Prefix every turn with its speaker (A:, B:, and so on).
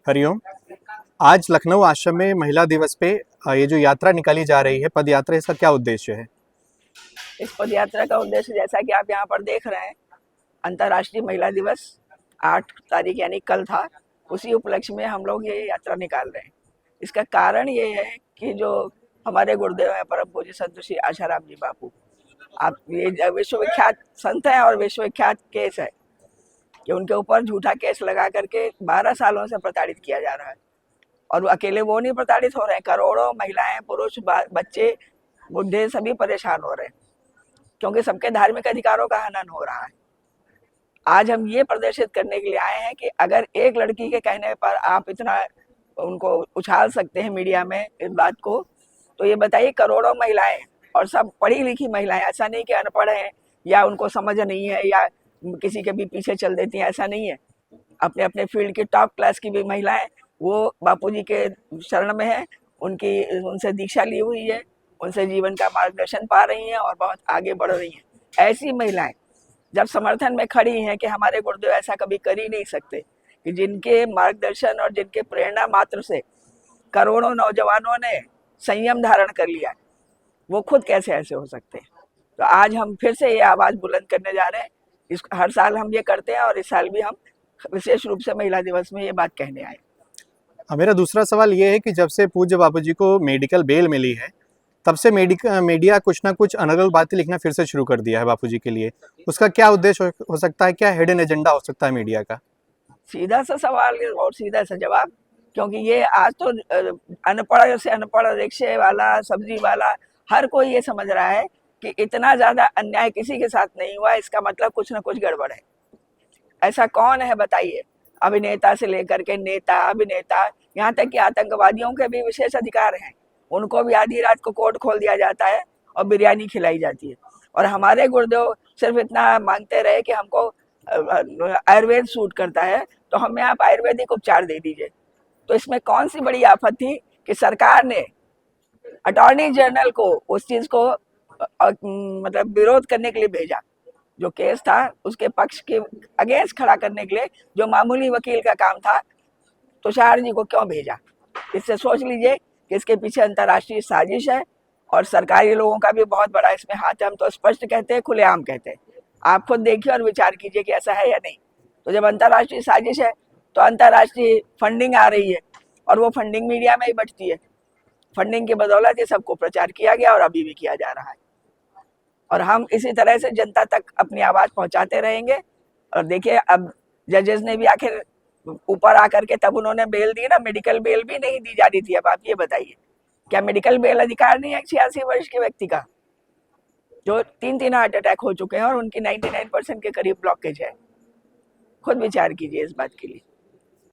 A: हरिओम। आज लखनऊ आश्रम में महिला दिवस पे ये जो यात्रा निकाली जा रही है, पद यात्रा, इसका क्या उद्देश्य है?
B: इस पद यात्रा का उद्देश्य जैसा कि आप यहाँ पर देख रहे हैं, अंतर्राष्ट्रीय महिला दिवस 8 तारीख यानी कल था। उसी उपलक्ष्य में हम लोग ये यात्रा निकाल रहे हैं। इसका कारण ये है कि जो हमारे गुरुदेव हैं परम पूज्य संत श्री आशाराम जी बापू, आप ये विश्वविख्यात संत हैं और विश्वविख्यात केस है कि उनके ऊपर झूठा केस लगा करके 12 सालों से प्रताड़ित किया जा रहा है। और अकेले वो नहीं प्रताड़ित हो रहे हैं, करोड़ों महिलाएं, पुरुष, बच्चे, बुढ़े सभी परेशान हो रहे हैं, क्योंकि सबके धार्मिक अधिकारों का हनन हो रहा है। आज हम ये प्रदर्शित करने के लिए आए हैं कि अगर एक लड़की के कहने पर आप इतना उनको उछाल सकते हैं मीडिया में इस बात को, तो ये बताइए करोड़ों महिलाएं, और सब पढ़ी लिखी महिलाएं, ऐसा नहीं कि अनपढ़ हैं या उनको समझ नहीं है या किसी के भी पीछे चल देती हैं, ऐसा नहीं है। अपने अपने फील्ड की टॉप क्लास की भी महिलाएं वो बापूजी के शरण में है, उनसे दीक्षा ली हुई है, उनसे जीवन का मार्गदर्शन पा रही हैं और बहुत आगे बढ़ रही हैं। ऐसी महिलाएं जब समर्थन में खड़ी हैं कि हमारे गुरुदेव ऐसा कभी कर ही नहीं सकते, कि जिनके मार्गदर्शन और जिनके प्रेरणा मात्र से करोड़ों नौजवानों ने संयम धारण कर लिया, वो खुद कैसे ऐसे हो सकते हैं। तो आज हम फिर से ये आवाज़ बुलंद करने जा रहे हैं। हर साल हम ये करते हैं और इस साल भी हम विशेष रूप से महिला दिवस में ये बात कहने आए।
A: मेरा दूसरा सवाल ये है कि जब से पूज्य बापूजी को मेडिकल बेल मिली है, तब से मीडिया कुछ ना कुछ अनर्गल बातें लिखना फिर से शुरू कर दिया है बापूजी के लिए। उसका क्या उद्देश्य हो सकता है? क्या हिडन एजेंडा हो सकता है मीडिया का?
B: सीधा सा सवाल और सीधा सा जवाब, क्योंकि ये आज तो अनपढ़ से अनपढ़, रिक्शे वाला, सब्जी वाला, हर कोई ये समझ रहा है कि इतना ज्यादा अन्याय किसी के साथ नहीं हुआ, इसका मतलब कुछ ना कुछ गड़बड़ है। ऐसा कौन है बताइए? अभिनेता से लेकर के नेता, अभिनेता, यहाँ तक कि आतंकवादियों के भी विशेष अधिकार हैं। उनको भी आधी रात को कोर्ट खोल दिया जाता है और बिरयानी खिलाई जाती है। और हमारे गुरुदेव सिर्फ इतना मांगते रहे कि हमको आयुर्वेद सूट करता है, तो हमें आप आयुर्वेदिक उपचार दे दीजिए। तो इसमें कौन सी बड़ी आफत थी कि सरकार ने अटॉर्नी जनरल को उस चीज को मतलब विरोध करने के लिए भेजा। जो केस था उसके पक्ष के अगेंस्ट खड़ा करने के लिए जो मामूली वकील का काम था, तुषार जी को क्यों भेजा? इससे सोच लीजिए कि इसके पीछे अंतर्राष्ट्रीय साजिश है और सरकारी लोगों का भी बहुत बड़ा इसमें हाथ है। हम तो स्पष्ट कहते हैं, खुलेआम कहते हैं। आप खुद देखिए और विचार कीजिए कि ऐसा है या नहीं। तो जब अंतर्राष्ट्रीय साजिश है तो अंतर्राष्ट्रीय फंडिंग आ रही है और वो फंडिंग मीडिया में ही बचती है। फंडिंग की बदौलत ये सबको प्रचार किया गया और अभी भी किया जा रहा है। और हम इसी तरह से जनता तक अपनी आवाज पहुंचाते रहेंगे। और देखिए, अब जजेस ने भी आखिर ऊपर आकर के तब उन्होंने बेल दी ना, मेडिकल बेल भी नहीं दी जा रही थी। अब आप ये बताइए, क्या मेडिकल बेल अधिकार नहीं है 86 वर्ष के व्यक्ति का, जो 3 हार्ट अटैक हो चुके हैं और उनकी 99% के करीब ब्लॉकेज है? खुद विचार कीजिए इस बात के लिए।